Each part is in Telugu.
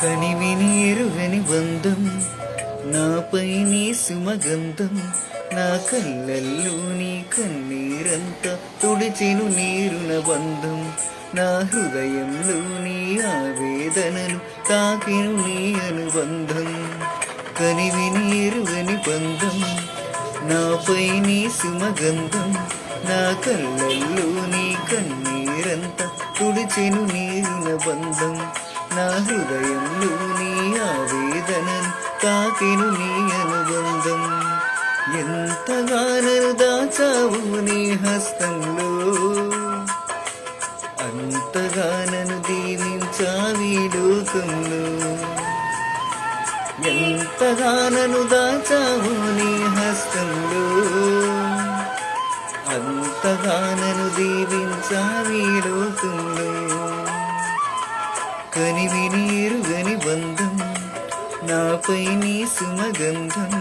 కనివిని ఎరుగని బంధం నాపై నీ సుమగంధం నా కళ్ళల్లో నీ కన్నీరంతా తుడిచెను నీరున బంధం నా హృదయంలో నీ ఆవేదనను తాకెను నీ అనుబంధం కనివిని ఎరుగని బంధం నాపై నీ సుమగంధం నా కళ్ళల్లో నీ కన్నీరంతా తుడిచెను నీరున బంధం నా హృదయంలో నీ ఆవేదనను తాకెను నీ అనుబంధం ఎంతగానను దాచావు నీ హస్తంలో అంతగానను దీవించావి లోకంలో ఎంతగానను దాచావు నీ హస్తంలో అంతగానను దీవించావి లోకంలో కనివిని ఎరుగని బంధం నాపై నీ సుమగంధం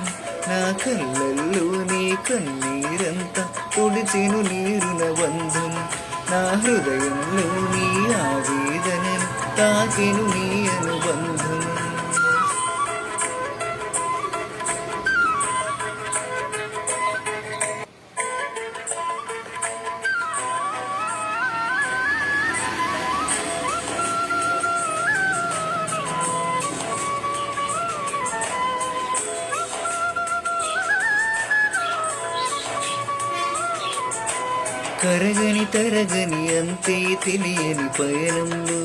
నా కళ్ళల్లో నీ కన్నీరంతా తుడిచెను నీరున బంధం నా హృదయంలో నీ ఆవేదనను తాకెను నీ అనుబంధం కరగని తరగని అంతే తెలియని పయనంలో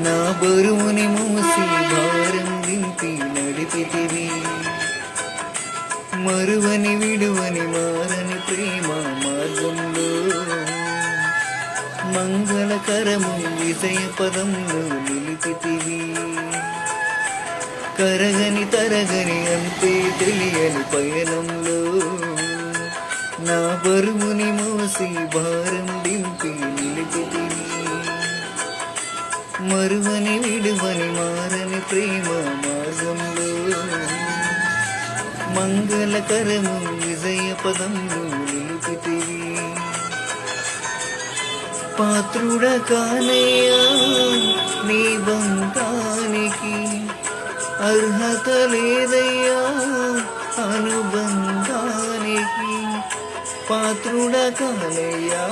నా బరువుని మోసి భారం దింపి నడిపితివి మరువని విడువని మారని ప్రేమ మార్గంలో మంగళకరము విజయ పదంలో నిలిపితివి కరగని తరగని అంతే తెలియని పయనంలో నా బరువుని మోసి భారం దింపి నిలిపితివి మరువని విడువని మారని ప్రేమ మార్గంలో మంగళకరము విజయ పదంలో నిలిపితివి పాత్రుడ కానయ్యా నీ బంధానికి అర్హత లేదయ్యా అనుబంధానికి పాత్రుడ కానయ్యా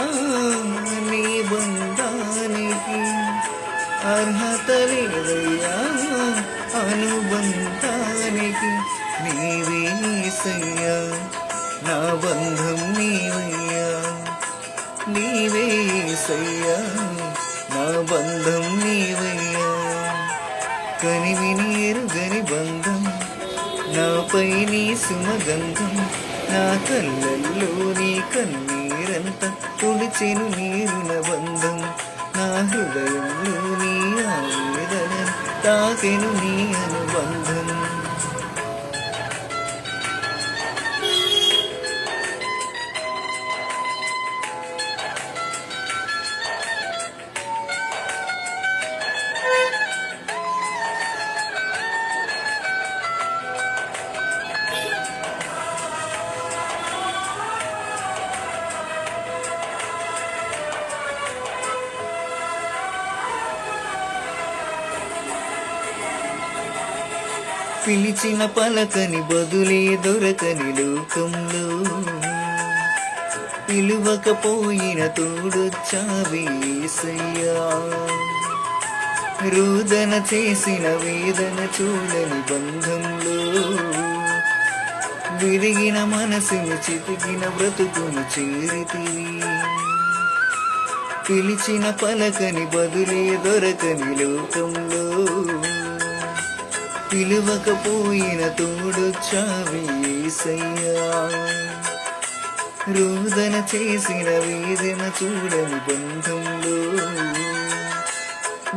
నీ బంధానికి అర్హత లేదయ్యా అనుబంధానికి నీవే యేసయ్యా నా బంధం నీవయ్యా నీవే యేసయ్యా నా బంధం నీవయ్యా కనివిని ఎరుగని బంధం నాపై నీ సుమగంధం నా కళ్ళల్లో నీ కన్నీరంతా తుడిచెను నీరున బంధం నా హృదయంలో నీ ఆవేదన తాకెను నీ అనుబంధం పిలిచిన పలకని బదులే దొరకని లోకంలో పిలువకపోయిన తోడొచ్చావే యేసయ్యా రోదన చేసిన వేదన చూడని బంధంలో విరిగిన మనసును చితికిన బ్రతుకును చేరితివి పిలిచిన పలకని బదులే దొరకని లోకంలో పిలువకపోయిన తోడొచ్చావే యేసయ్యా రోదన చేసిన వేదన చూడని బంధంలో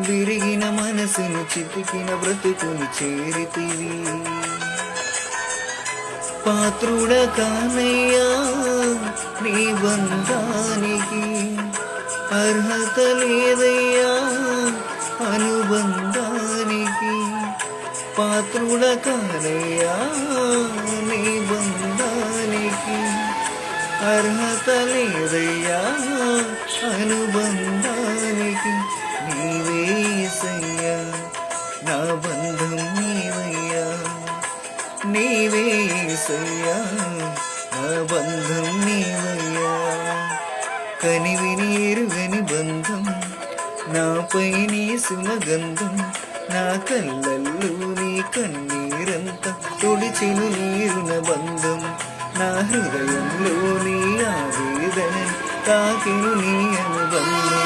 విరిగిన మనసును చితికిన బ్రతుకుని చేరితివి పాత్రుడ కానయ్యా నీ బంధానికి అర్హత లేదయ్యా అనుబంధానికి పాత్రుడ కానయ్యా నీ బంధానికి అర్హత లేదయ్యా అనుబంధానికి నీవే యేసయ్యా నా బంధం నీవయ్యా, నీవే యేసయ్యా, నా బంధం నీవయ్యా. కనివిని ఎరుగని బంధం, నాపై నీ సుమగంధం, నా కళ్ళల్లో నీ కన్నీరంతా తుడిచెను నీరున బంధం, నా హృదయంలో నీ ఆవేదన తాకెను నీ అనుబంధం.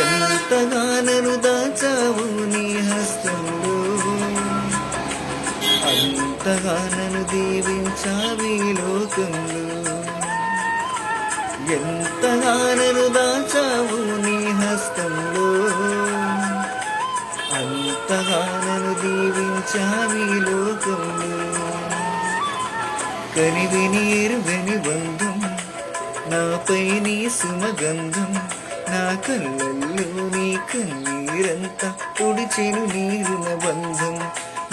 ఎంతగా నన్ను దాచావు నీ హస్తంలో, అంతగా నన్ను దీవించావి లోకంలో. ఎంతగా నన్ను దాచావు నీ హస్తంలో, అంతగా నన్ను దీవించావి లోకంలో. కనివిని ఎరుగని బంధం, నాపై నీ సుమగంధం, నా కళ్ళల్లో నీ కన్నీరంతా తుడిచెను నీరున బంధం,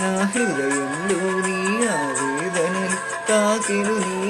నా హృదయంలో నీ ఆవేదనలు తాకెను నీ